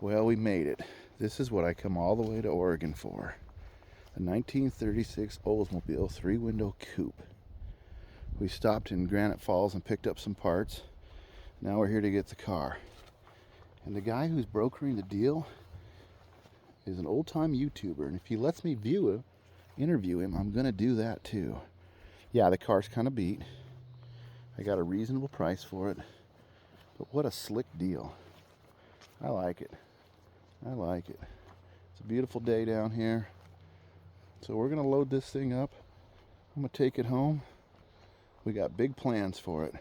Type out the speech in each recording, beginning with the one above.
Well, we made it. This is what I come all the way to Oregon for. A 1936 Oldsmobile 3-window coupe. We stopped in Granite Falls and picked up some parts. Now we're here to get the car. And the guy who's brokering the deal is an old-time YouTuber. And if he lets me interview him, I'm going to do that too. Yeah, the car's kind of beat. I got a reasonable price for it. But what a slick deal. I like it. I like it. It's a beautiful day down here. So we're gonna load this thing up. I'm gonna take it home. We got big plans for it.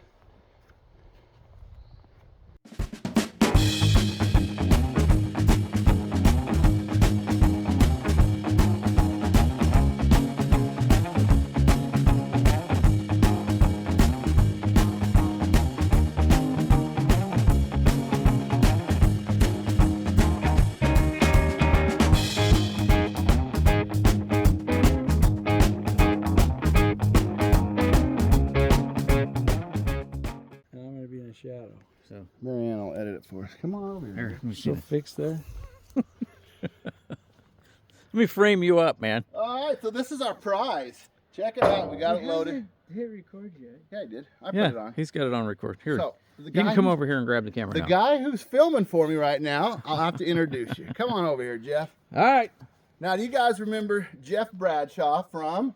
Shadow. So Darian will edit it for us. Come on over here. Still fixed there. Let me frame you up, man. All right, so this is our prize. Check it out. We got it loaded. Hit record yet? Yeah, I did. I put it on. He's got it on record. Here, So, you can come over here and grab the camera. The guy who's filming for me right now, I'll have to introduce you. Come on over here, Jeff. All right. Now, do you guys remember Jeff Bradshaw from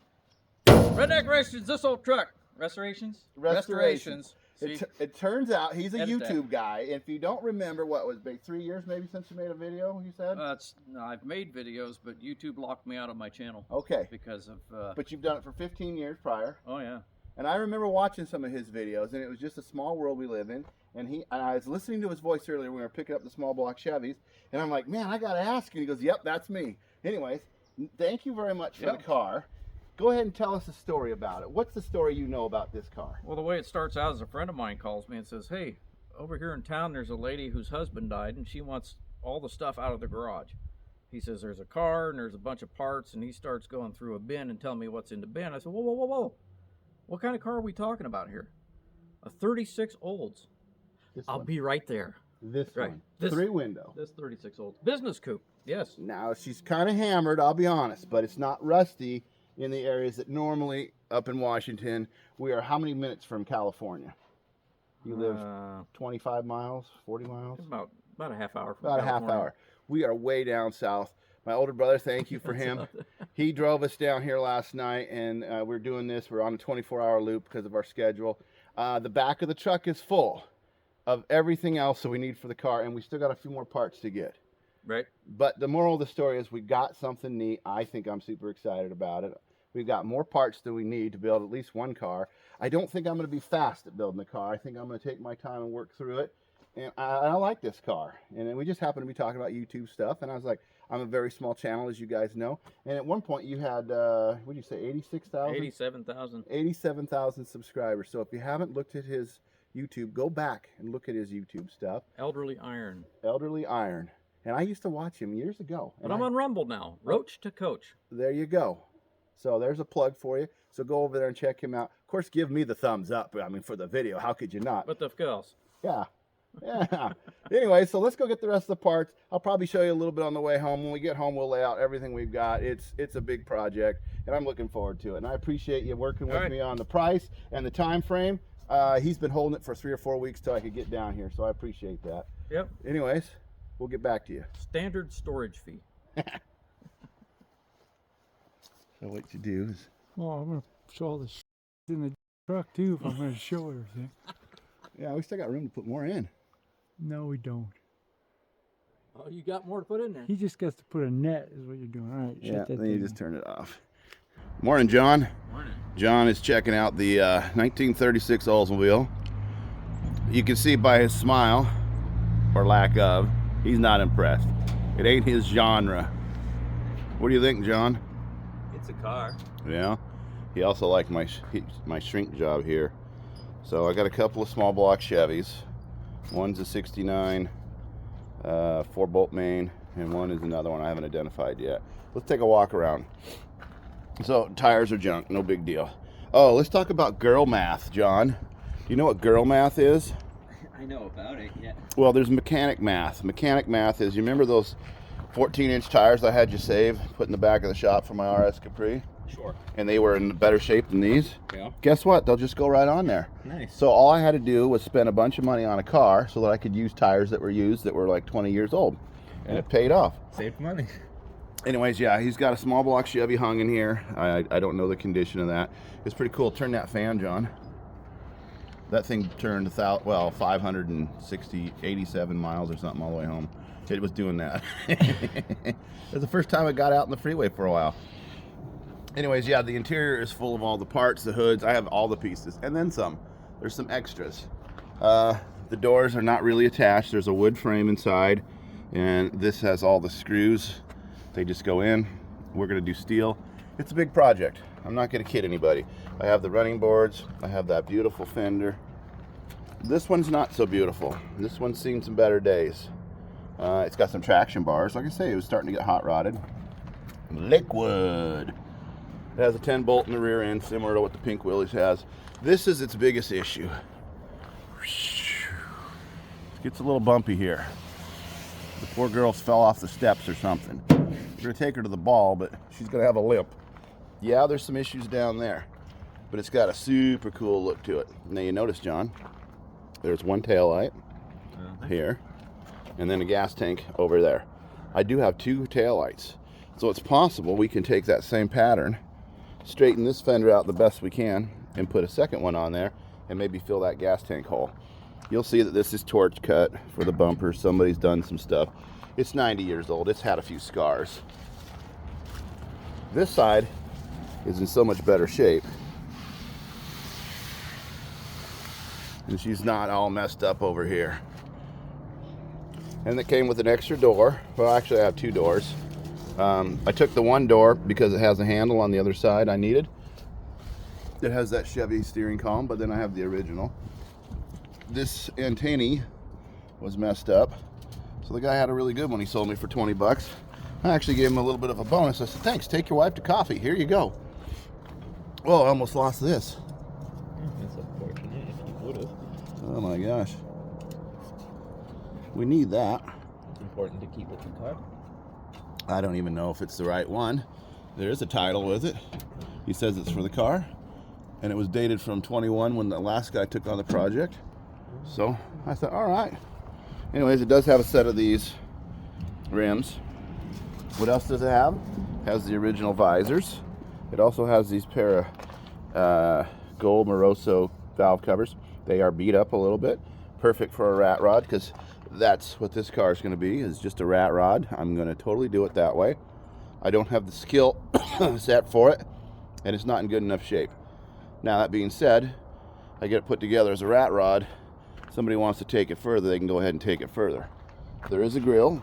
Redneck Restorations, this old truck. Restorations? Restorations. See? It turns out he's a Edit YouTube that. guy. If you don't remember, what was it, 3 years maybe since you made a video, you said? No, I've made videos, but YouTube locked me out of my channel. Okay. Because of... But you've done it for 15 years prior. Oh, yeah. And I remember watching some of his videos, and it was just a small world we live in. And I was listening to his voice earlier when we were picking up the small block Chevys, and I'm like, man, I got to ask. And he goes, yep, that's me. Anyways, thank you very much for the car. Go ahead and tell us a story about it. What's the story you know about this car? Well, the way it starts out is a friend of mine calls me and says, hey, over here in town there's a lady whose husband died and she wants all the stuff out of the garage. He says there's a car and there's a bunch of parts, and he starts going through a bin and telling me what's in the bin. I said, whoa, whoa, whoa, whoa. What kind of car are we talking about here? A 36 Olds. I'll be right there. This one. 3-window. This 36 Olds. Business coupe. Yes. Now, she's kind of hammered, I'll be honest, but it's not rusty in the areas that normally up in Washington. We are how many minutes from California? You live 25 miles, 40 miles? About a half hour from About California. a half hour. We are way down south. My older brother, thank you for him. He drove us down here last night, and we're doing this. We're on a 24-hour loop because of our schedule. The back of the truck is full of everything else that we need for the car, and we still got a few more parts to get. Right. But the moral of the story is we got something neat. I think I'm super excited about it. We've got more parts than we need to build at least one car. I don't think I'm going to be fast at building the car. I think I'm going to take my time and work through it. And I like this car. And then we just happened to be talking about YouTube stuff. And I was like, I'm a very small channel, as you guys know. And at one point you had, what did you say, 86,000? 87,000. 87,000 subscribers. So if you haven't looked at his YouTube, go back and look at his YouTube stuff. Elderly Iron. Elderly Iron. And I used to watch him years ago. But I'm on Rumble now. Roach to Coach. There you go. So there's a plug for you. So go over there and check him out. Of course, give me the thumbs up. I mean, for the video. How could you not? What the else? Yeah. Yeah. Anyway, so let's go get the rest of the parts. I'll probably show you a little bit on the way home. When we get home, we'll lay out everything we've got. It's a big project, and I'm looking forward to it. And I appreciate you working with me on the price and the time frame. He's been holding it for 3 or 4 weeks till I could get down here, so I appreciate that. Yep. Anyways, we'll get back to you. Standard storage fee. So what you do is... Well, I'm going to show all this in the truck, too, if I'm going to show everything. Yeah, we still got room to put more in. No, we don't. Oh, you got more to put in there. He just gets to put a net, is what you're doing. All right, Yeah, shut that then you thing just turn it off. Morning, John. Morning. John is checking out the 1936 Oldsmobile. You can see by his smile, or lack of, he's not impressed. It ain't his genre. What do you think, John? It's a car. Yeah. He also liked my shrink job here. So I got a couple of small block Chevys. One's a 69 4-bolt main, and one is another one I haven't identified yet. Let's take a walk around. So tires are junk, no big deal. Oh, let's talk about girl math, John. Do you know what girl math is? I know about it, yeah. Well, there's mechanic math. Mechanic math is, you remember those 14-inch tires I had you save, put in the back of the shop for my RS Capri? Sure. And they were in better shape than these? Yeah. Guess what? They'll just go right on there. Nice. So all I had to do was spend a bunch of money on a car so that I could use tires that were used that were like 20 years old. And it paid off. Saved money. Anyways, yeah, he's got a small block Chevy hung in here. I don't know the condition of that. It's pretty cool. Turn that fan, John. That thing turned 87 miles or something all the way home. It was doing that. It was the first time I got out in the freeway for a while. Anyways, yeah, the interior is full of all the parts, the hoods. I have all the pieces, and then some. There's some extras. The doors are not really attached. There's a wood frame inside, and this has all the screws. They just go in. We're gonna do steel. It's a big project. I'm not gonna kid anybody. I have the running boards. I have that beautiful fender. This one's not so beautiful. This one's seen some better days. It's got some traction bars. Like I say, it was starting to get hot rodded. Liquid. It has a 10 bolt in the rear end, similar to what the Pink Willys has. This is its biggest issue. It gets a little bumpy here. The poor girl fell off the steps or something. We're gonna take her to the ball, but she's gonna have a limp. Yeah, there's some issues down there, but it's got a super cool look to it. Now you notice, John, there's one taillight here, and then a gas tank over there. I do have two taillights, so it's possible we can take that same pattern, straighten this fender out the best we can, and put a second one on there, and maybe fill that gas tank hole. You'll see that this is torch cut for the bumper. Somebody's done some stuff. It's 90 years old. It's had a few scars. This side is in so much better shape. And she's not all messed up over here. And it came with an extra door. Well, actually I have two doors. I took the one door because it has a handle on the other side I needed. It has that Chevy steering column, but then I have the original. This antennae was messed up. So the guy had a really good one he sold me for 20 bucks. I actually gave him a little bit of a bonus. I said, thanks, take your wife to coffee. Here you go. Oh, I almost lost this. That's unfortunate if you would have. Oh my gosh. We need that. It's important to keep with the car. I don't even know if it's the right one. There is a title with it. He says it's for the car. And it was dated from 21 when the last guy took on the project. So I thought, all right. Anyways, it does have a set of these rims. What else does it have? It has the original visors. It also has these pair of gold Moroso valve covers. They are beat up a little bit. Perfect for a rat rod, because that's what this car is going to be, is just a rat rod. I'm going to totally do it that way. I don't have the skill set for it, and it's not in good enough shape. Now, that being said, I get it put together as a rat rod. Somebody wants to take it further, they can go ahead and take it further. There is a grill.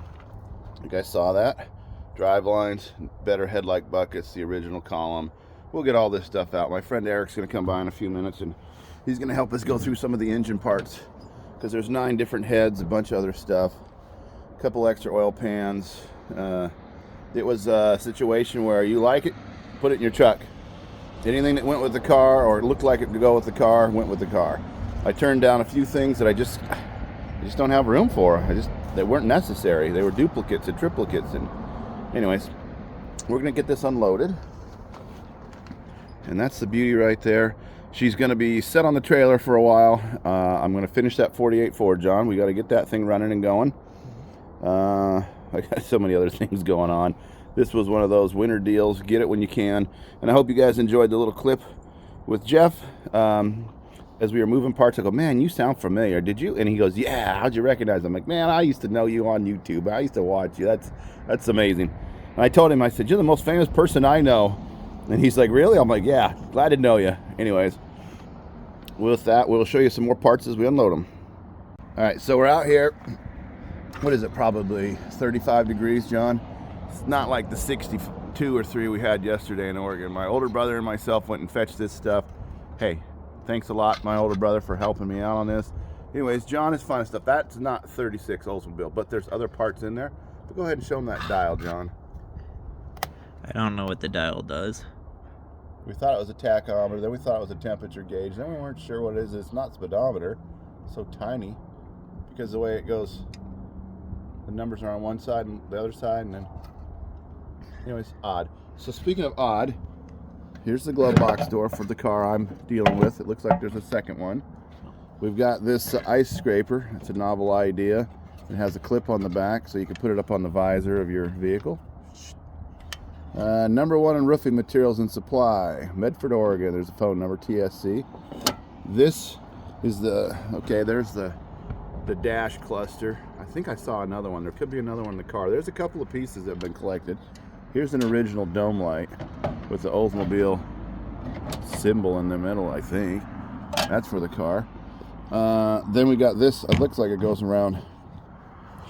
You guys saw that. Drive lines, better headlight buckets, the original column. We'll get all this stuff out. My friend Eric's going to come by in a few minutes, and he's going to help us go through some of the engine parts, because there's 9 different heads, a bunch of other stuff, a couple extra oil pans. It was a situation where you like it, put it in your truck. Anything that went with the car or looked like it could go with the car went with the car. I turned down a few things that I just don't have room for. They weren't necessary. They were duplicates and triplicates. And anyways, we're gonna get this unloaded, and that's the beauty right there. She's gonna be set on the trailer for a while. I'm gonna finish that 48 Ford, John. We got to get that thing running and going. I got so many other things going on. This was one of those winter deals. Get it when you can. And I hope you guys enjoyed the little clip with Jeff. As we were moving parts, I go, man, you sound familiar. Did you? And he goes, yeah, how'd you recognize him? I'm like, man, I used to know you on YouTube. I used to watch you. That's amazing. And I told him, I said, you're the most famous person I know. And he's like, really? I'm like, yeah, glad to know you. Anyways, with that, we'll show you some more parts as we unload them. All right, so we're out here. What is it, probably 35 degrees, John? It's not like the 62 or 3 we had yesterday in Oregon. My older brother and myself went and fetched this stuff. Hey, thanks a lot, my older brother, for helping me out on this. Anyways, John is finding stuff. That's not 36 Oldsmobile, but there's other parts in there. But go ahead and show him that dial, John. I don't know what the dial does. We thought it was a tachometer, then we thought it was a temperature gauge, then we weren't sure what it is. It's not speedometer, so tiny. because the way it goes, the numbers are on one side and the other side, and then, anyways, odd. So speaking of odd, here's the glove box door for the car I'm dealing with. It looks like there's a second one. We've got this ice scraper. It's a novel idea. It has a clip on the back, so you can put it up on the visor of your vehicle. Number 1 in roofing materials and supply, Medford, Oregon. There's a phone number, TSC. This is there's the dash cluster. I think I saw another one. There could be another one in the car. There's a couple of pieces that have been collected. Here's an original dome light with the Oldsmobile symbol in the middle, I think. That's for the car. Then we got this. It looks like it goes around.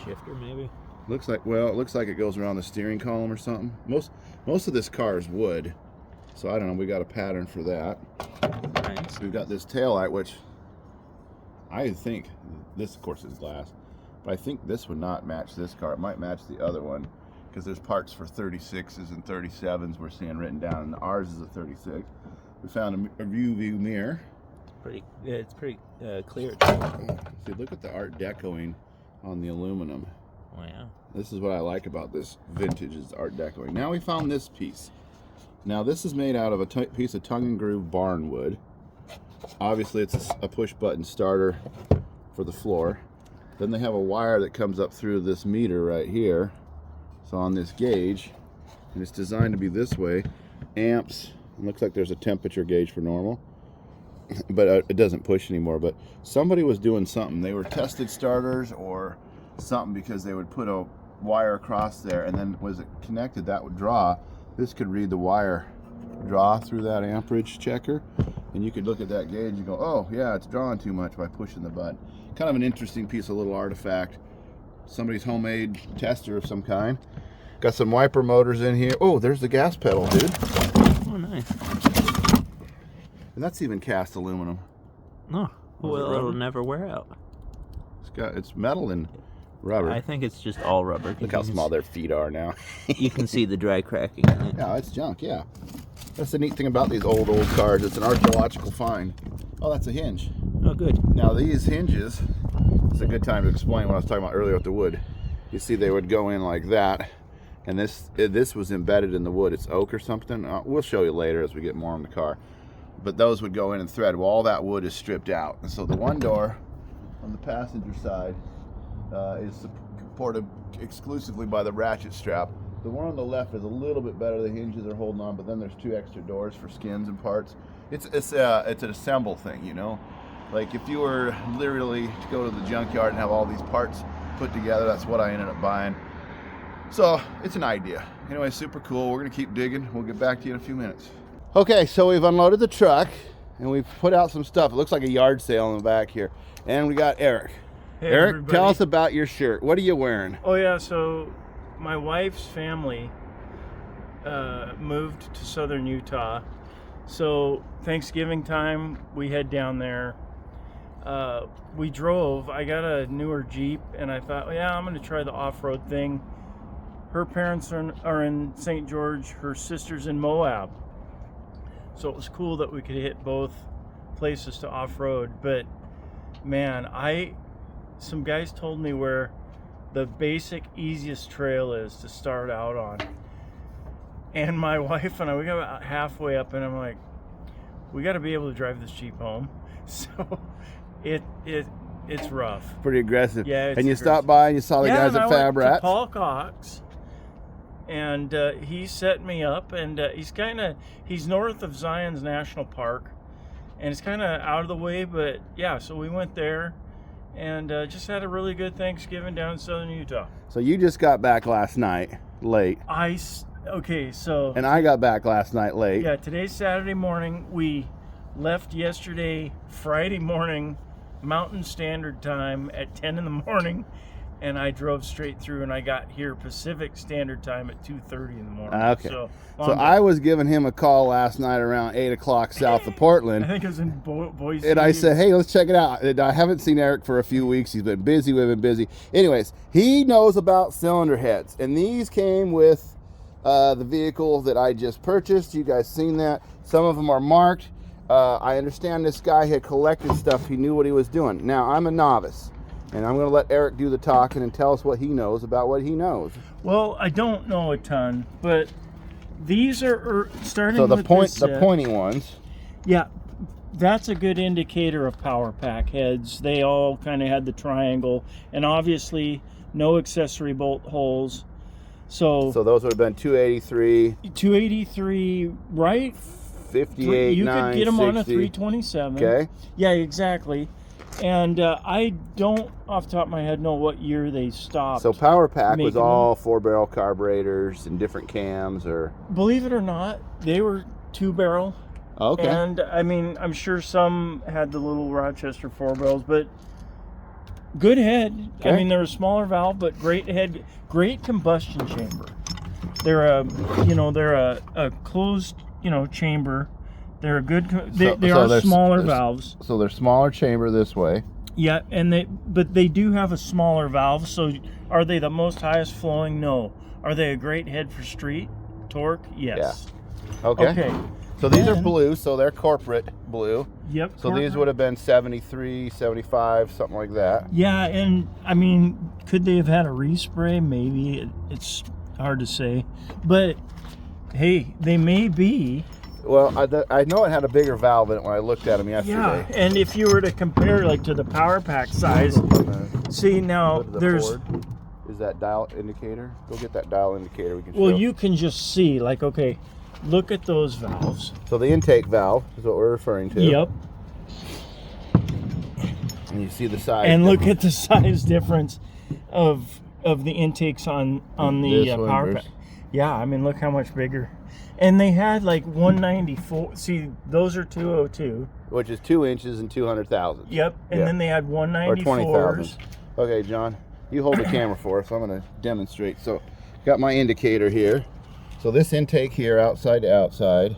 Shifter, maybe? It looks like it goes around the steering column or something. Most of this car is wood, so I don't know. We got a pattern for that. Nice. We've got this tail light, which I think this, of course, is glass, but I think this would not match this car. It might match the other one because there's parts for 36s and 37s we're seeing written down, and ours is a 36. We found a view mirror. It's pretty clear. See, look at the Art Decoing on the aluminum. Wow. This is what I like about this vintage is Art Decoing. Now we found this piece. Now this is made out of a piece of tongue and groove barn wood. Obviously it's a push button starter for the floor. Then they have a wire that comes up through this meter right here. So on this gauge, and it's designed to be this way. Amps, it looks like there's a temperature gauge for normal. But it doesn't push anymore. But somebody was doing something. They were tested starters or something, because they would put a wire across there, and then was it connected, that would draw. This could read the wire draw through that amperage checker, and you could look at that gauge and go, oh yeah, it's drawing too much, by pushing the button. Kind of an interesting piece of little artifact. Somebody's homemade tester of some kind. Got some wiper motors in here. Oh, there's the gas pedal, dude. Oh, nice. And that's even cast aluminum. No. Well, it'll never wear out. It's metal and rubber. I think it's just all rubber. Look how small their feet are now. You can see the dry cracking in it. Yeah, it's junk, yeah. That's the neat thing about these old cars. It's an archaeological find. Oh, that's a hinge. Oh, good. Now these hinges, it's a good time to explain what I was talking about earlier with the wood. You see they would go in like that, and this was embedded in the wood. It's oak or something. We'll show you later as we get more on the car. But those would go in and thread. Well, all that wood is stripped out. And so the one door on the passenger side is supported exclusively by the ratchet strap. The one on the left is a little bit better. The hinges are holding on, but then there's 2 extra doors for skins and parts. It's an assemble thing, you know. Like if you were literally to go to the junkyard and have all these parts put together, that's what I ended up buying. So it's an idea. Anyway, super cool. We're gonna keep digging. We'll get back to you in a few minutes. Okay, so we've unloaded the truck and we've put out some stuff. It looks like a yard sale in the back here. And we got Eric. Hey, Eric, everybody. tell us about your shirt. What are you wearing? Oh yeah, so my wife's family moved to southern Utah. So Thanksgiving time, we head down there. We drove. I got a newer Jeep, and I thought, well, yeah, I'm going to try the off-road thing. Her parents are in St. George. Her sister's in Moab. So it was cool that we could hit both places to off-road. But man, some guys told me where the basic easiest trail is to start out on. And my wife and I, we got about halfway up, and I'm like, we got to be able to drive this Jeep home. So it's rough. Pretty aggressive. Yeah, it's and you aggressive. stopped by and you saw the guys at Fab I went to Rats. Paul Cox, and he set me up, and he's north of Zion's National Park, and it's kind of out of the way, but yeah, so we went there and just had a really good Thanksgiving down in southern Utah. So you just got back last night late. So And I got back last night late. yeah, today's Saturday morning. We left yesterday Friday morning Mountain Standard Time at 10 in the morning, and I drove straight through, and I got here Pacific Standard Time at 2:30 in the morning. Okay. So I was giving him a call last night around 8 o'clock south of Portland. I think it was in Boise. And I said, hey, let's check it out. And I haven't seen Eric for a few weeks. He's been busy. We've been busy. Anyways, he knows about cylinder heads. And these came with the vehicle that I just purchased. You guys seen that. Some of them are marked. I understand this guy had collected stuff. He knew what he was doing. Now, I'm a novice. And I'm going to let Eric do the talking and tell us what he knows about what he knows. Well, I don't know a ton, but these are starting So the with point, this the set. pointy ones. Yeah, that's a good indicator of power pack heads. They all kind of had the triangle, and obviously no accessory bolt holes. So those would have been 283, 283, right? 58, You 9, could get them 60. on a 327. Okay. Yeah, exactly. And I don't, off the top of my head, know what year they stopped. So power pack was making all 4-barrel carburetors and different cams, or Believe it or not, they were 2-barrel. okay. And I mean, I'm sure some had the little Rochester 4-barrels, but good head. Okay. I mean, they're a smaller valve, but great head, great combustion chamber. They're a closed, chamber. They're a good. They are they're smaller valves. So they're smaller chamber this way. Yeah, but they do have a smaller valve. So are they the most highest flowing? No. Are they a great head for street torque? Yes. Okay. Okay. So these are And- blue, so they're corporate blue. Yep. So these would have been 73, 75, something like that. Yeah, and I mean, could they have had a respray? Maybe. It's hard to say, but hey, they may be. Well, I know it had a bigger valve in it when I looked at them Yeah, yesterday. and if you were to compare like to the power pack size, see now Go to the there's. Ford. Is that dial indicator? Go get that dial indicator. We can Well, show. you can just see like, okay, look at those valves. So the intake valve is what we're referring to. Yep. And you see the size. And look difference. at the size difference of the intakes on the This one power versus- pack. Yeah, I mean, look how much bigger. And they had like 194. See, those are 202. Which is 2 inches and 200,000. Yep. And Yeah. then they had Or 194s. 20,000. Okay, John, you hold the camera for us. I'm going to demonstrate. So, got my indicator here. So this intake here, outside to outside,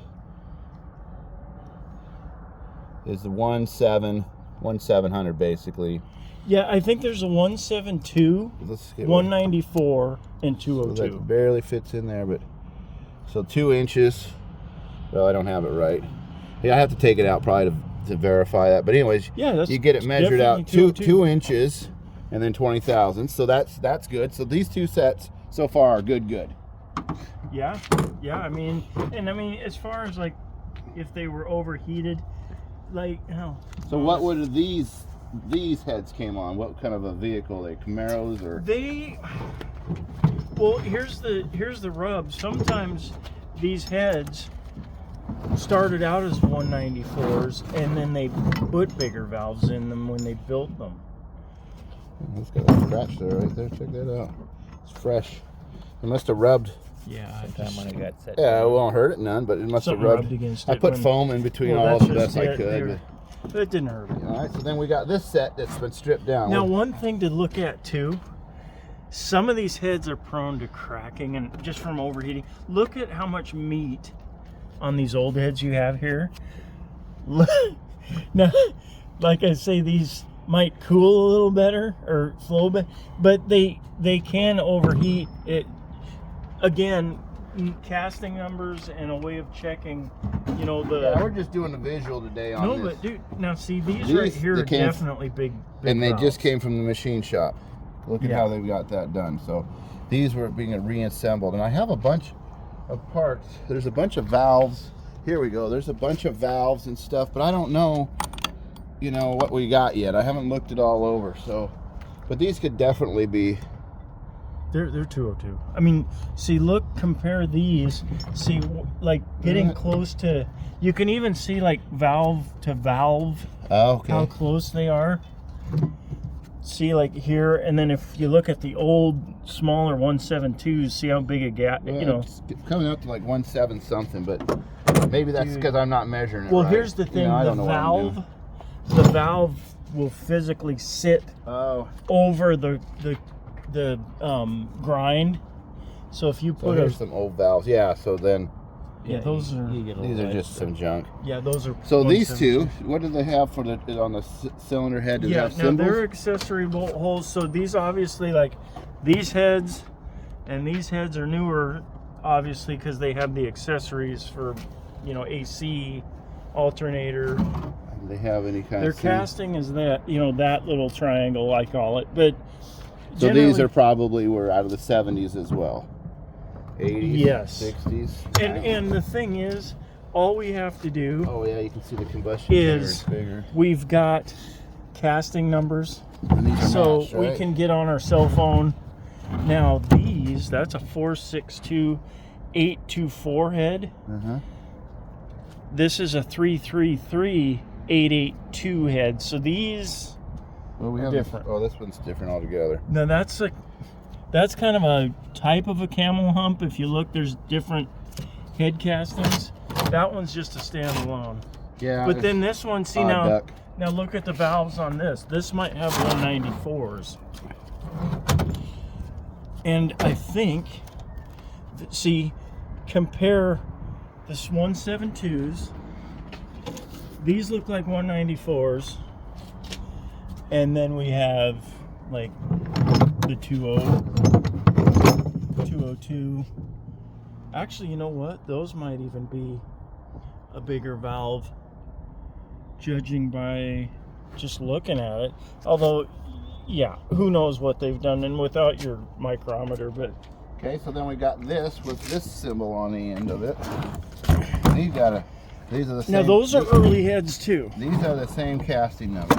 is the 1700 basically. Yeah, I think there's a 172, Let's get 194, and so 202. that barely fits in there, but so 2 inches. Well, I don't have it right. Yeah, I have to take it out probably to verify that. But anyways, Yeah, that's you get it measured out definitely 2 inches and then 20,000. So that's good. So these two sets so far are good. Yeah, I mean, as far as like if they were overheated, like, oh. So what would these heads came on? What kind of a vehicle? They Camaros or? Well, here's the rub. Sometimes these heads started out as 194s, and then they put bigger valves in them when they built them. It's got a scratch there, right there. Check that out. It's fresh. It must have rubbed. Yeah, Sometime when it got set. Yeah, it won't hurt it none, but it must have Something rubbed. rubbed against I it put when- foam in between Well, all that's the best just I it. could. But it didn't hurt. All right, so then we got this set that's been stripped down. Now, one thing to look at too, some of these heads are prone to cracking and just from overheating. Look at how much meat on these old heads you have here. Now, like I say, these might cool a little better or flow better, but they can overheat. It again, casting numbers and a way of checking, Yeah, we're just doing a visual today on no, this. but dude, now see these right here they are came- definitely big And they valves. just came from the machine shop. Look at Yeah. how they got that done. So these were being reassembled, and I have a bunch of parts. There's a bunch of valves. Here we go. There's a bunch of valves and stuff, but I don't know, what we got yet. I haven't looked it all over. So, but these could definitely be. They're 202. I mean, see, look, compare these. See, like getting close to. You can even see like valve to valve Oh, okay. how close they are. See, like here, and then if you look at the old, smaller 172s, see how big a gap. Well, it's coming up to like 1.7 something, but maybe that's Dude. because I'm not measuring it. Well, right. here's the thing: I the don't know what I'm valve will physically sit doing. Oh, over the grind. So if you so put here's some old valves. Yeah. So then yeah, those are these are just some junk. yeah, those are. So these 172s. two, what do they have for on the cylinder head? Do they Yeah, have now symbols? they're accessory bolt holes. So these obviously, like these heads and these heads are newer, obviously, because they have the accessories for, AC, alternator. Do they have any kind Their of casting is that, you know, that little triangle, I call it. But so these are probably were out of the 70s as well. 80s, yes, 60s. And the thing is, all we have to do Oh yeah, you can see the combustion chamber is bigger. we've got casting numbers, And these are so matched, right? we can get on our cell phone. Now these, that's a 462-824 head. Uh-huh. This is a 333-882 head. So these Well, we are have different. Oh, this one's different altogether. Now that's kind of a type of a camel hump. If you look, there's different head castings. That one's just a standalone. Yeah. But then this one, see odd now, duck. now look at the valves on this. This might have 194s. And I think, see, compare this 172s. These look like 194s. And then we have like the 202. Actually, you know what? Those might even be a bigger valve, judging by just looking at it. Although, yeah, who knows what they've done, and without your micrometer. But Okay, so then we got this with this symbol on the end of it. These are the same. now those are early heads too. These are the same casting number.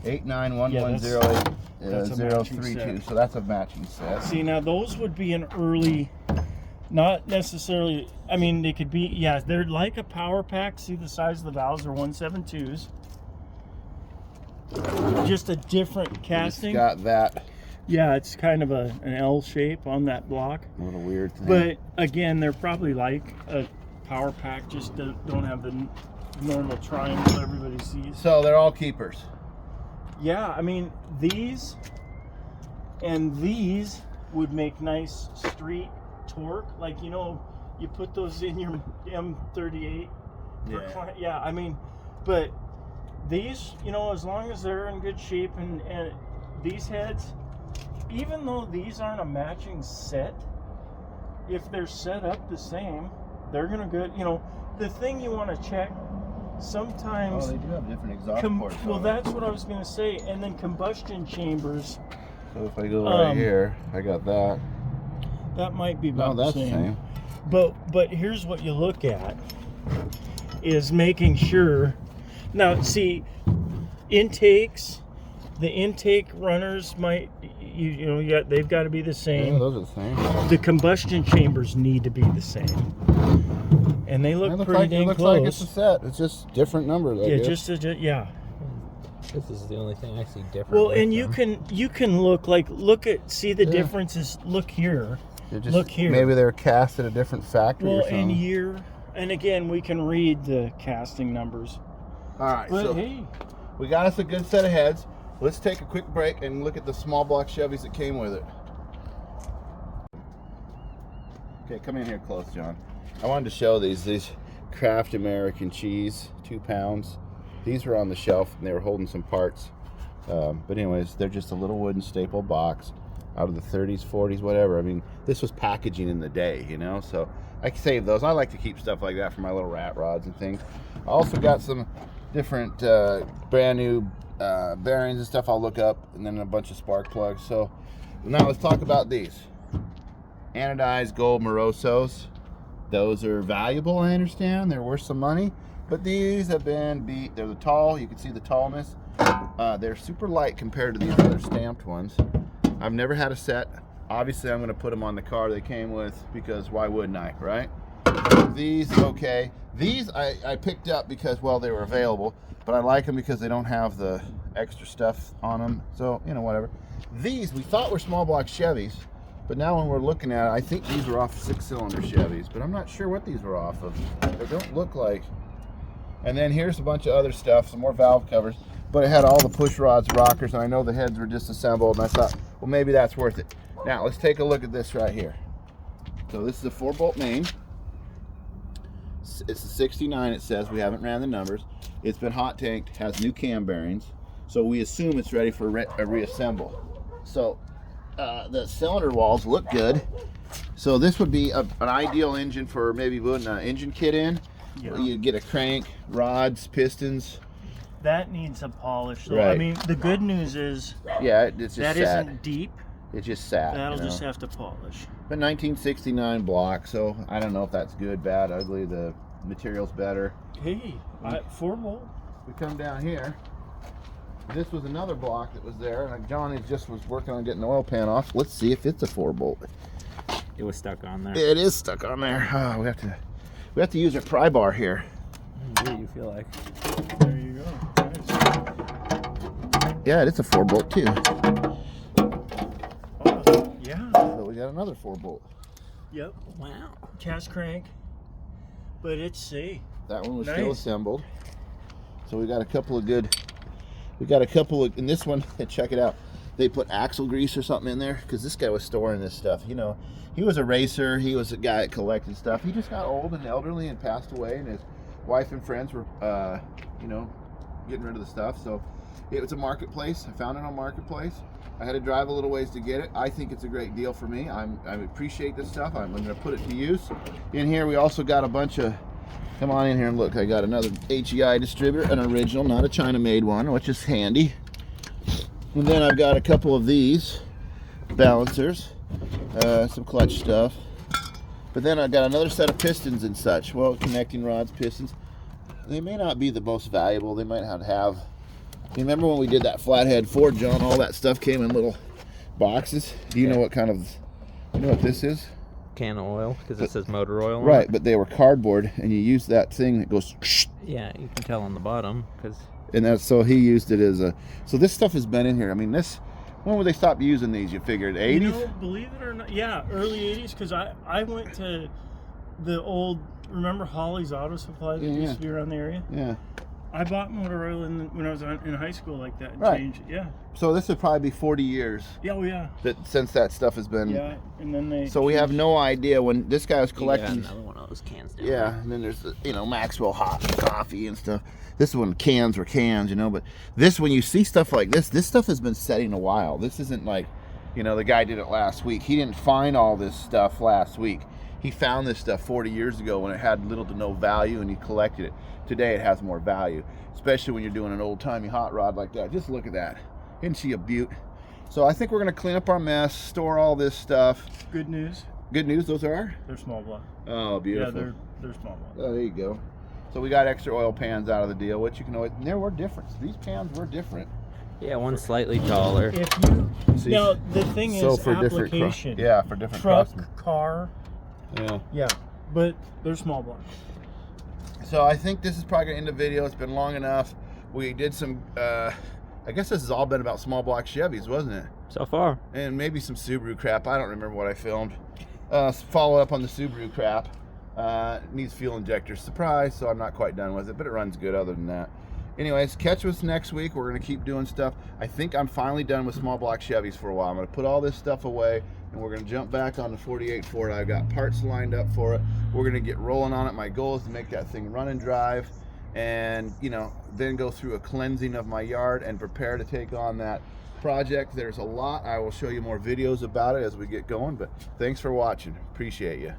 891108 that's a matching 032. set. So that's a matching set. See, now those would be an early, not necessarily, I mean, they could be, yeah, they're like a power pack. See the size of the valves are 172s. Just a different casting. It's got that Yeah, it's kind of an L shape on that block. little weird thing. But again, they're probably like a power pack, just don't have the normal triangle everybody sees. So they're all keepers. Yeah, I mean, these and these would make nice street torque. Like, you know, you put those in your M38. Yeah, I mean, but these, you know, as long as they're in good shape and these heads, even though these aren't a matching set, if they're set up the same, they're gonna go, you know, the thing you want to check sometimes. Oh, they do have different exhaust ports. Well, on that's what I was going to say. And then combustion chambers, it. So if I go right here, I got that. that might be No, about that's the the same. same. But here's what you look at is making sure. Now, see, intakes, the intake runners might, you know, they've got to be the Yeah, same. those are the same. The combustion chambers need to be the same. And they look pretty dang it looks close. like it's a set. It's just different numbers. I Yeah, guess. yeah. This is the only thing I see different. Well, with and you them. can see the differences. Look here. They're just, Look here. Maybe they're cast at a different factory Well, or something. and year, and again, we can read the casting numbers. All right, But so hey, we got us a good set of heads. Let's take a quick break and look at the small block Chevys that came with it. Okay, come in here close, John. I wanted to show these Kraft American cheese, 2 pounds. These were on the shelf and they were holding some parts. But anyways, they're just a little wooden staple box out of the 30s, 40s, whatever. I mean, this was packaging in the day, you know, so I can save those. I like to keep stuff like that for my little rat rods and things. I also got some different brand new bearings and stuff I'll look up, and then a bunch of spark plugs. So now let's talk about these. Anodized gold Morosos. Those are valuable, I understand. They're worth some money. But these have been beat. They're the tall. You can see the tallness. They're super light compared to these other stamped ones. I've never had a set. Obviously, I'm going to put them on the car they came with because why wouldn't I, right? These, okay. These I picked up because, well, they were available. But I like them because they don't have the extra stuff on them. So, you know, whatever. These we thought were small block Chevys. But now when we're looking at it, I think these were off 6-cylinder Chevys. But I'm not sure what these were off of. They don't look like. And then here's a bunch of other stuff, some more valve covers. But it had all the push rods, rockers, and I know the heads were disassembled. And I thought, well, maybe that's worth it. Now, let's take a look at this right here. So this is a 4-bolt main. It's a 69, it says. We haven't ran the numbers. It's been hot tanked, has new cam bearings. So we assume it's ready for a reassemble. So the cylinder walls look good. So this would be an ideal engine for maybe putting an engine kit in. Yeah. You get a crank, rods, pistons, That needs a polish. So, I Right. mean, the good news is Yeah, it's just that sat. isn't deep. It's just sat. That'll you know? just have to polish. But 1969 block, so I don't know if that's good, bad, ugly. The material's better. Hey, 4-bolt. We come down here. This was another block that was there, and Johnny just was working on getting the oil pan off. Let's see if it's a 4-bolt. It was stuck on there. It is stuck on there. Oh, we have to use our pry bar here. What do you feel like? There you go. Nice. Yeah, it's a 4-bolt too. Oh, yeah. So we got another 4-bolt. Yep. Wow. Cast crank. But it's safe. That one was Nice. still assembled. So we got a couple of, in this one, check it out. They put axle grease or something in there because this guy was storing this stuff. You know, he was a racer. He was a guy that collected stuff. He just got old and elderly and passed away, and his wife and friends were, you know, getting rid of the stuff. So it was a marketplace. I found it on Marketplace. I had to drive a little ways to get it. I think it's a great deal for me. I appreciate this stuff. I'm going to put it to use. In here, we also got a bunch of, come on in here and look. I got another HEI distributor, an original, not a China-made one, which is handy. And then I've got a couple of these balancers, some clutch stuff. But then I've got another set of pistons and such. Well, connecting rods, pistons. They may not be the most valuable. They might not have. You remember when we did that flathead Ford, John? All that stuff came in little boxes. Do you know what kind of? You know what this is? Can of oil, because it says motor oil on Right, it. but they were cardboard, and you use that thing that goes. Yeah, you can tell on the bottom, because And that's so he used it as a. So this stuff has been in here. I mean, this. When would they stop using these? You figured 80s? You know, believe it or not, yeah, early 80s, because I went to the old, remember Holly's Auto Supply that used to be around the area? Yeah. I bought motor oil when I was in high school like that and Right. changed it, yeah. So this would probably be 40 years Yeah, oh yeah. that since that stuff has been. Yeah, and then they. So we have no idea when this guy was collecting. another one of those cans down Yeah, and then there's the, you know, Maxwell hot coffee and stuff. This one cans were cans, you know, but this, when you see stuff like this stuff has been setting a while. This isn't like, you know, the guy did it last week. He didn't find all this stuff last week. He found this stuff 40 years ago when it had little to no value, and he collected it. Today it has more value, especially when you're doing an old-timey hot rod like that. Just look at that. Isn't she a beaut? So I think we're going to clean up our mess, store all this stuff. Good news, Good news, those are? they're small block. Oh, beautiful. Yeah, they're small block. Oh, there you go. So we got extra oil pans out of the deal, which you can always, and there were different. These pans were different. Yeah, one's slightly taller. If you See? now the thing is For different application. yeah, for different Truck, customers. car, Yeah. yeah, but they're small block. So I think this is probably gonna end the video. It's been long enough. We did some I guess this has all been about small block Chevys, wasn't it? So far. And maybe some Subaru crap. I don't remember what I filmed. Follow up on the Subaru crap. Needs fuel injector. Surprise, so I'm not quite done with it, but it runs good other than that. Anyways, catch us next week. We're going to keep doing stuff. I think I'm finally done with small block Chevys for a while. I'm going to put all this stuff away, and we're going to jump back on the 48 Ford. I've got parts lined up for it. We're going to get rolling on it. My goal is to make that thing run and drive, and, you know, then go through a cleansing of my yard and prepare to take on that project. There's a lot. I will show you more videos about it as we get going, but thanks for watching. Appreciate you.